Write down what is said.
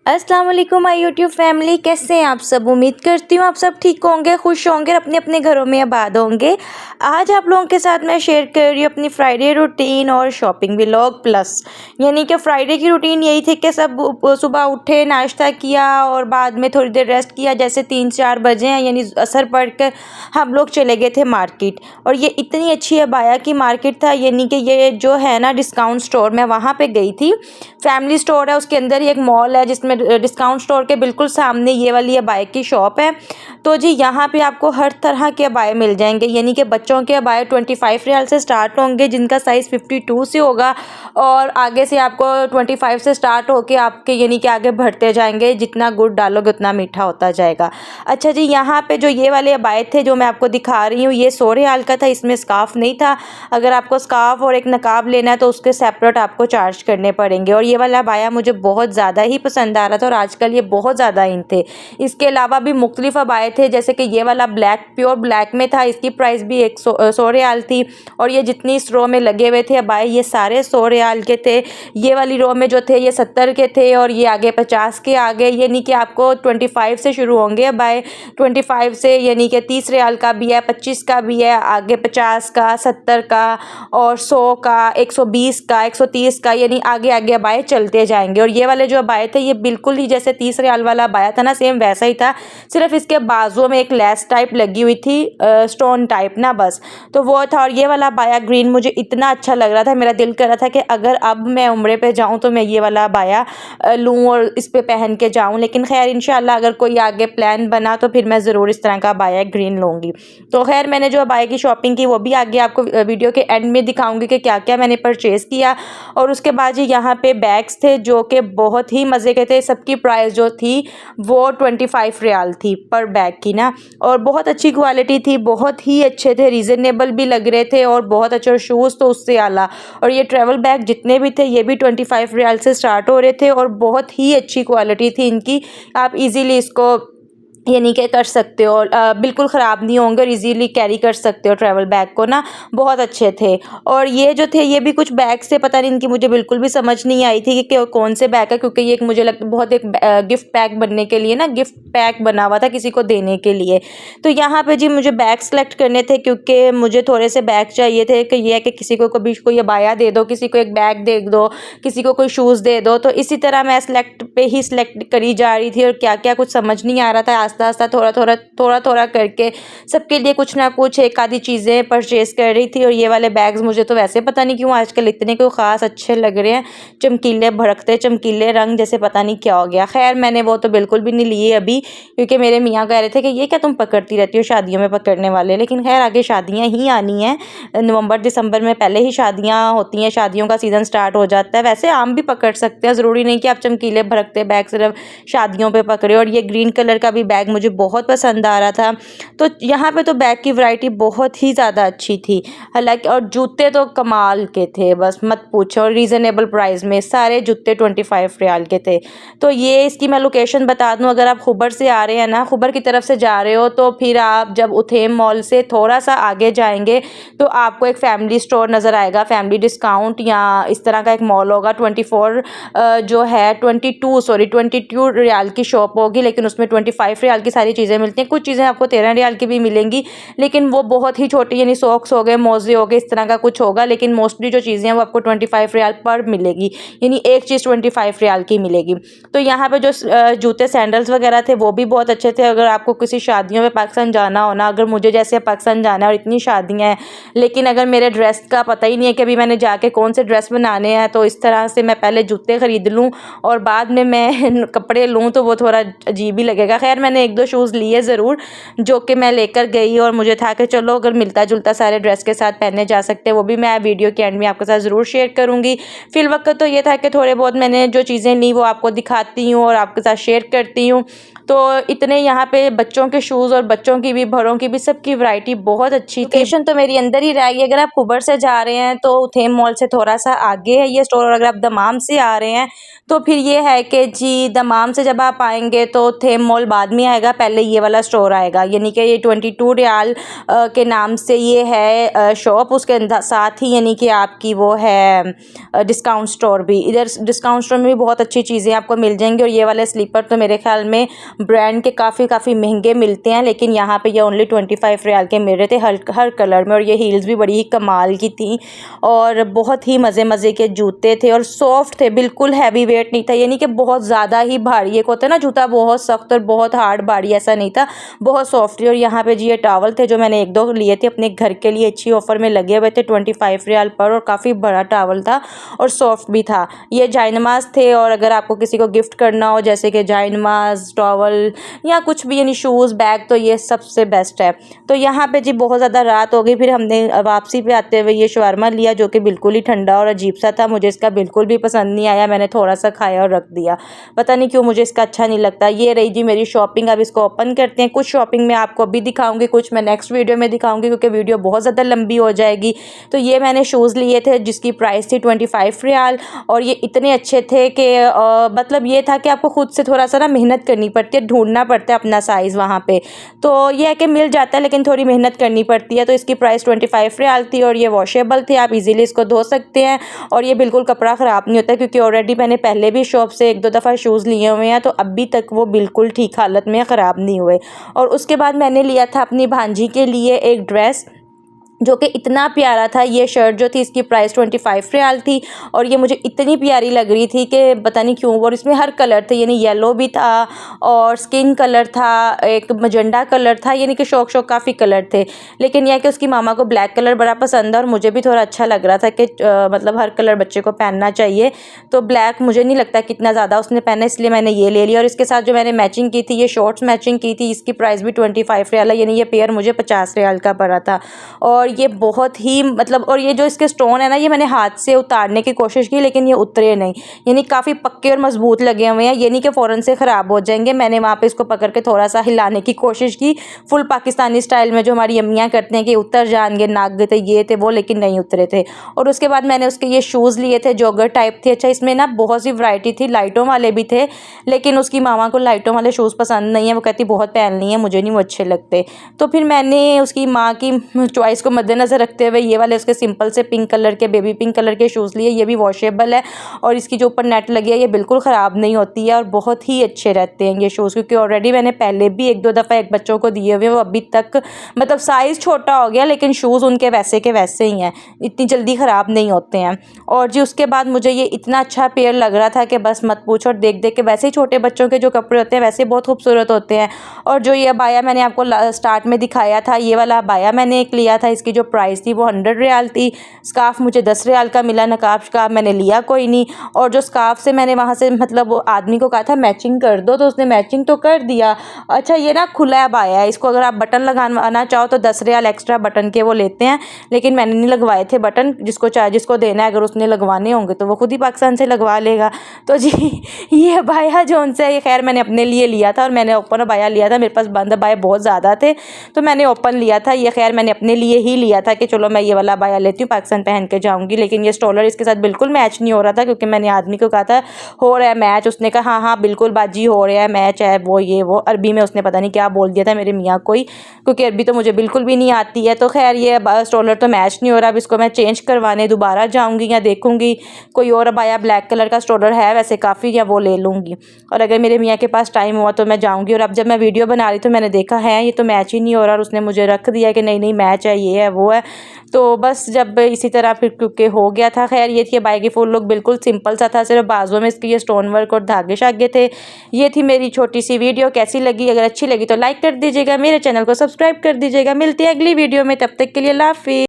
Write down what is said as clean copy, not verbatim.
अस्सलाम वालेकुम my YouTube family, कैसे हैं आप सब। उम्मीद करती हूँ आप सब ठीक होंगे, खुश होंगे और अपने अपने घरों में आबाद होंगे। आज आप लोगों के साथ मैं शेयर कर रही हूँ अपनी फ्राइडे रूटीन और शॉपिंग व्लॉग प्लस। यानी कि फ्राइडे की रूटीन यही थी कि सब सुबह उठे, नाश्ता किया और बाद में थोड़ी देर रेस्ट किया। जैसे 3-4 बजे हैं यानी असर पढ़ कर हम लोग चले गए थे मार्केट। और ये इतनी अच्छी अबाया की मार्केट था, यानी कि ये जो है ना डिस्काउंट स्टोर, मैं वहाँ पे गई थी। फैमिली स्टोर है, उसके अंदर ही एक मॉल है जिसमें डिस्काउंट स्टोर के बिल्कुल सामने ये वाली अबाए की शॉप है। तो जी यहाँ पे आपको हर तरह के अबाए मिल जाएंगे, यानी कि बच्चों के अबाए 25 रियाल से स्टार्ट होंगे जिनका साइज़ 52 से होगा, और आगे से आपको 25 से स्टार्ट होके आपके यानी कि आगे बढ़ते जाएंगे, जितना गुड़ डालोगे उतना मीठा होता जाएगा। अच्छा जी, यहाँ पे जो ये वाले अबाए थे जो मैं आपको दिखा रही हूँ, ये 100 रियाल का था, इसमें स्कार्फ नहीं था। अगर आपको स्कार्फ और एक नकाब लेना है तो उसके सेपरेट आपको चार्ज करने पड़ेंगे। और ये वाला अबाया मुझे बहुत ज़्यादा ही पसंद आ रहा था और आजकल ये बहुत ज़्यादा इन थे। इसके अलावा भी मुख्तलिफ अबाए थे, जैसे कि ये वाला ब्लैक, प्योर ब्लैक में था, इसकी प्राइस भी 100 रियाल थी। और ये जितनी इस रो में लगे हुए थे अबाए, ये सारे 100 रियाल के थे। ये वाली रो में जो थे ये 70 के थे और ये आगे 50 के आगे, यानी कि आपको 25 से शुरू होंगे अबाए। 25 से यानी कि 30 रियाल का भी है, 25 का भी है, आगे 50 का, 70 का और 100 का, 120 का, 130 का, यानी आगे आगे अबाए चलते जाएंगे। और ये वाले जो अबाए थे ये बिल्कुल ही जैसे 30 रियाल वाला अबाया था ना, सेम वैसा ही था, सिर्फ इसके बाजुओं में एक लेस टाइप लगी हुई थी, स्टोन टाइप ना, बस। तो वो था। और ये वाला अबाया ग्रीन मुझे इतना अच्छा लग रहा था, मेरा दिल कर रहा था कि अगर अब मैं उम्रे पे जाऊँ तो मैं ये वाला अबाया लूँ और इस पे पहन के जाऊँ। लेकिन खैर इंशाल्लाह अगर कोई आगे प्लान बना तो फिर मैं ज़रूर इस तरह का अबाया ग्रीन लूँगी। तो खैर मैंने जो अबाया की शॉपिंग की वो भी आगे आपको वीडियो के एंड में दिखाऊंगी कि क्या क्या मैंने परचेज़ किया। और उसके बाद जी यहाँ पे बैग्स थे जो कि बहुत ही मज़े के थे। सबकी प्राइस जो थी वो 25 रियाल थी पर बैग की ना, और बहुत अच्छी क्वालिटी थी, बहुत ही अच्छे थे, रीज़नेबल भी लग रहे थे और बहुत अच्छे। शूज़ तो उससे आला। और ये ट्रैवल बैग जितने भी थे ये भी 25 रियाल से स्टार्ट हो रहे थे और बहुत ही अच्छी क्वालिटी थी इनकी। आप इजीली इसको यानी कि कर सकते हो, बिल्कुल ख़राब नहीं होंगे और इजीली कैरी कर सकते हो ट्रैवल बैग को ना, बहुत अच्छे थे। और ये जो थे ये भी कुछ बैग्स थे, पता नहीं इनकी मुझे बिल्कुल भी समझ नहीं आई थी कि कौन से बैग है, क्योंकि ये एक मुझे लगता बहुत एक गिफ्ट पैक बनने के लिए ना, गिफ्ट पैक बना हुआ था किसी को देने के लिए। तो यहाँ पे जी मुझे बैग सेलेक्ट करने थे क्योंकि मुझे थोड़े से बैग चाहिए थे, कि ये है कि किसी को कभी कोई अबाया दे दो, किसी को एक बैग दे दो, किसी को कोई शूज़ दे दो। तो इसी तरह मैं सेलेक्ट पे ही सिलेक्ट करी जा रही थी और क्या क्या कुछ समझ नहीं आ रहा था। आस्ता आस्ता थोड़ा थोड़ा करके सबके लिए कुछ ना कुछ एक आधी चीज़ें परचेज़ कर रही थी। और ये वाले बैग्स मुझे तो वैसे पता नहीं क्यों आजकल इतने कोई ख़ास अच्छे लग रहे हैं, चमकीले भड़कते चमकीले रंग, जैसे पता नहीं क्या हो गया। खैर मैंने वो तो बिल्कुल भी नहीं लिए अभी, क्योंकि मेरे मियाँ कह रहे थे कि ये क्या तुम पकड़ती रहती हो शादियों में पकड़ने वाले। लेकिन खैर आगे शादियाँ ही आनी हैं, नवंबर दिसंबर में पहले ही शादियाँ होती हैं, शादियों का सीज़न स्टार्ट हो जाता है। वैसे आम भी पकड़ सकते हैं, ज़रूरी नहीं कि आप चमकीले भड़कते बैग सिर्फ शादियों पे पकड़े। और ये ग्रीन कलर का भी बैग मुझे बहुत पसंद आ रहा था। तो यहाँ पे तो बैग की वैरायटी बहुत ही ज़्यादा अच्छी थी हालांकि, और जूते तो कमाल के थे, बस मत पूछो। और रीज़नेबल प्राइस में सारे जूते 25 रियाल के थे। तो ये इसकी मैं लोकेशन बता दूँ, अगर आप खुबर से आ रहे हैं ना, खुबर की तरफ से जा रहे हो, तो फिर आप जब उथेम मॉल से थोड़ा सा आगे जाएंगे तो आपको एक फैमिली स्टोर नज़र आएगा, फैमिली डिस्काउंट या इस तरह का एक मॉल होगा। 22 रियाल की शॉप होगी, लेकिन उसमें 25 रियाल की सारी चीज़ें मिलती हैं। कुछ चीज़ें आपको 13 रियाल की भी मिलेंगी, लेकिन वो बहुत ही छोटी, यानी सॉक्स हो गए, मोजे हो गए, इस तरह का कुछ होगा। लेकिन मोस्टली जो चीज़ें हैं वो आपको 25 रियाल पर मिलेगी, यानी एक चीज़ 25 रियाल की मिलेगी। तो यहाँ पे जो जूते सैंडल्स वगैरह थे वो भी बहुत अच्छे थे। अगर आपको किसी शादियों में पाकिस्तान जाना हो ना, अगर मुझे जैसे पाकिस्तान जाना है और इतनी शादियाँ हैं, लेकिन अगर मेरे ड्रेस का पता ही नहीं है कि अभी मैंने जाके कौन से ड्रेस बनाने हैं, तो इस तरह से मैं पहले जूते ख़रीद लूँ और बाद में मैं कपड़े लूँ तो वो थोड़ा अजीब ही लगेगा। खैर मैंने 1-2 शूज़ लिए ज़रूर, जो कि मैं लेकर गई और मुझे था कि चलो अगर मिलता जुलता सारे ड्रेस के साथ पहने जा सकते हैं, वो भी मैं वीडियो के एंड में आपके साथ ज़रूर शेयर करूँगी। फ़िलवक्त तो ये था कि थोड़े बहुत मैंने जो चीज़ें ली वो आपको दिखाती हूँ और आपके साथ शेयर करती हूँ। तो इतने यहाँ पे बच्चों के शूज़ और बच्चों की भी, बड़ों की भी, सबकी वैरायटी बहुत अच्छी थी। लोकेशन तो मेरी अंदर ही रहेगी। अगर आप खुबर से जा रहे हैं तो उथेम मॉल से थोड़ा सा आगे है ये स्टोर, और अगर आप दमाम से आ रहे हैं तो फिर ये है कि जी दमाम से जब आप आएंगे तो उथेम मॉल बाद में आएगा, पहले ये वाला स्टोर आएगा। यानी कि ये 22 रियाल के नाम से ये है शॉप। उसके अंदर साथ ही यानी कि आपकी वो है डिस्काउंट स्टोर भी। इधर डिस्काउंट स्टोर में भी बहुत अच्छी चीज़ें आपको मिल जाएंगी। और ये वाले स्लीपर तो मेरे ख्याल में ब्रांड के काफ़ी महंगे मिलते हैं, लेकिन यहाँ पे ये ओनली 25 रियाल के मिल रहे थे हर कलर में। और ये हील्स भी बड़ी ही कमाल की थी और बहुत ही मज़े के जूते थे और सॉफ्ट थे, बिल्कुल हैवी वेट नहीं था, यानी कि बहुत ज़्यादा ही भारी। एक होता है ना जूता बहुत सख्त और बहुत हार्ड भारी, ऐसा नहीं था, बहुत सॉफ्ट थी। और यहाँ पे जी ये टावल थे जो मैंने 1-2 लिए थे अपने घर के लिए, अच्छी ऑफर में लगे हुए थे 25 रियाल पर, और काफ़ी बड़ा टावल था और सॉफ्ट भी था। ये जायनमाज थे, और अगर आपको किसी को गिफ्ट करना हो जैसे कि जायनमाज, टॉवल या कुछ भी यानी शूज़, बैग, तो ये सबसे बेस्ट है। तो यहाँ पे जी बहुत ज़्यादा रात हो गई, फिर हमने वापसी पे आते हुए ये शवारमा लिया जो कि बिल्कुल ही ठंडा और अजीब सा था। मुझे इसका बिल्कुल भी पसंद नहीं आया, मैंने थोड़ा सा खाया और रख दिया, पता नहीं क्यों मुझे इसका अच्छा नहीं लगता। ये रही जी मेरी शॉपिंग। अब इसको ओपन करते हैं। कुछ शॉपिंग मैं आपको अभी दिखाऊंगी, कुछ मैं नेक्स्ट वीडियो में दिखाऊंगी क्योंकि वीडियो बहुत ज़्यादा लंबी हो जाएगी। तो ये मैंने शूज़ लिए थे जिसकी प्राइस थी 25 रियाल, और ये इतने अच्छे थे कि मतलब ये था कि आपको खुद से थोड़ा सा ना मेहनत करनी पड़ती है, ढूंढना पड़ता है अपना साइज़ वहाँ पे। तो ये है कि मिल जाता है लेकिन थोड़ी मेहनत करनी पड़ती है। तो इसकी प्राइस 25 रियाल थी और ये वॉशेबल थे, आप इजीली इसको धो सकते हैं और ये बिल्कुल कपड़ा ख़राब नहीं होता क्योंकि ऑलरेडी मैंने पहले भी शॉप से 1-2 दफ़ा शूज़ लिए हुए हैं, तो अभी तक वो बिल्कुल ठीक हालत में ख़राब नहीं हुए। और उसके बाद मैंने लिया था अपनी भांजी के लिए एक ड्रेस जो कि इतना प्यारा था। ये शर्ट जो थी इसकी प्राइस 25 रियाल थी और ये मुझे इतनी प्यारी लग रही थी कि पता नहीं क्यों। और इसमें हर कलर थे, यानी येलो भी था और स्किन कलर था, एक मजेंडा कलर था, यानी कि शौक काफ़ी कलर थे। लेकिन यह कि उसकी मामा को ब्लैक कलर बड़ा पसंद है और मुझे भी थोड़ा अच्छा लग रहा था कि मतलब हर कलर बच्चे को पहनना चाहिए। तो ब्लैक मुझे नहीं लगता कितना ज़्यादा उसने पहना, इसलिए मैंने ये ले लिया। और इसके साथ जो मैंने मैचिंग की थी, ये शॉर्ट्स मैचिंग की थी, इसकी प्राइस भी 25 रियाल है, यानी ये पेयर मुझे 50 रियाल का पड़ा था। और ये बहुत ही मतलब, और ये जो इसके स्टोन है ना, ये मैंने हाथ से उतारने की कोशिश की लेकिन ये उतरे नहीं, यानी काफ़ी पक्के और मजबूत लगे हुए हैं, ये नहीं कि फ़ौरन से ख़राब हो जाएंगे। मैंने वहाँ पे इसको पकड़ के थोड़ा सा हिलाने की कोशिश की, फुल पाकिस्तानी स्टाइल में जो हमारी अम्मियाँ करते हैं कि उतर जाएंगे, नाक गए थे, ये थे वो, लेकिन नहीं उतरे थे। और उसके बाद मैंने उसके ये शूज़ लिए थे, जॉगर टाइप थे। अच्छा, इसमें ना बहुत सी वैरायटी थी, लाइटों वाले भी थे, लेकिन उसकी मामा को लाइटों वाले शूज़ पसंद नहीं है, वो कहती बहुत पहननी है, मुझे नहीं वो अच्छे लगते। तो फिर मैंने उसकी माँ की चॉइस को मद्देनज़र रखते हुए ये वाले उसके सिंपल से पिंक कलर के, बेबी पिंक कलर के शूज़ लिए। ये भी वॉशेबल है और इसकी जो ऊपर नेट लगी है ये बिल्कुल ख़राब नहीं होती है और बहुत ही अच्छे रहते हैं ये शूज़, क्योंकि ऑलरेडी मैंने पहले भी 1-2 दफ़ा एक बच्चों को दिए हुए हैं, वो अभी तक मतलब साइज़ छोटा हो गया लेकिन शूज़ उनके वैसे के वैसे ही हैं, इतनी जल्दी ख़राब नहीं होते हैं। और जी उसके बाद मुझे ये इतना अच्छा पेयर लग रहा था कि बस मत पूछो। और देख देख के वैसे ही छोटे बच्चों के जो कपड़े होते हैं वैसे बहुत खूबसूरत होते हैं। और जो ये अबाया मैंने आपको स्टार्ट में दिखाया था, ये वाला अबाया मैंने एक लिया था, इसकी जो प्राइस थी वो 100 रियाल थी। स्कार्फ मुझे 10 रियाल का मिला, नकाब स्कार्फ मैंने लिया कोई नहीं। और जो स्कार्फ से मैंने वहाँ से मतलब वो आदमी को कहा था मैचिंग कर दो, तो उसने मैचिंग तो कर दिया। अच्छा, ये ना खुला अबाया है, इसको अगर आप बटन लगाना चाहो तो 10 रियाल एक्स्ट्रा बटन के वो लेते हैं, लेकिन मैंने नहीं लगवाए थे बटन। जिसको चाहे जिसको देना है, अगर उसने लगवाने होंगे तो वो खुद ही पाकिस्तान से लगवा लेगा। तो जी ये अबाया जो उनसे, ये खैर मैंने अपने लिए लिया था और मैंने ओपन अबाया लिया था, मेरे पास बंद अबाया बहुत ज़्यादा थे तो मैंने ओपन लिया था। ये खैर मैंने अपने लिए ही लिया था कि चलो मैं ये वाला अबाया लेती हूँ, पाकिस्तान पहन के जाऊँगी। लेकिन ये स्टॉलर इसके साथ बिल्कुल मैच नहीं हो रहा था, क्योंकि मैंने आदमी को कहा था हो रहा है मैच, उसने कहा हाँ हाँ बिल्कुल बाजी हो रहा है मैच है, वो ये वो अरबी में उसने पता नहीं क्या बोल दिया था मेरे मियाँ को ही, क्योंकि अरबी तो मुझे बिल्कुल भी नहीं आती है। तो खैर ये स्टॉलर तो मैच नहीं हो रहा, अब इसको मैं चेंज करवाने दोबारा जाऊँगी या देखूँगी कोई और अबाया ब्लैक कलर का स्टॉलर है वैसे काफ़ी, या वो ले लूँगी। और अगर मेरे मियाँ के पास टाइम हुआ तो मैं जाऊँगी। और अब जब मैं वीडियो बना रही तो मैंने देखा है ये तो मैच ही नहीं हो रहा, और उसने मुझे रख दिया कि नहीं नहीं मैच है, ये है वो है। तो बस जब इसी तरह फिर क्योंकि हो गया था। खैर ये थी अबाया की फुल लुक, बिल्कुल सिंपल सा था, सिर्फ बाजुओं में इसके ये स्टोन वर्क और धागे शागे थे। ये थी मेरी छोटी सी वीडियो, कैसी लगी? अगर अच्छी लगी तो लाइक कर दीजिएगा, मेरे चैनल को सब्सक्राइब कर दीजिएगा। मिलते हैं अगली वीडियो में, तब तक के लिए अल्लाह हाफिज़।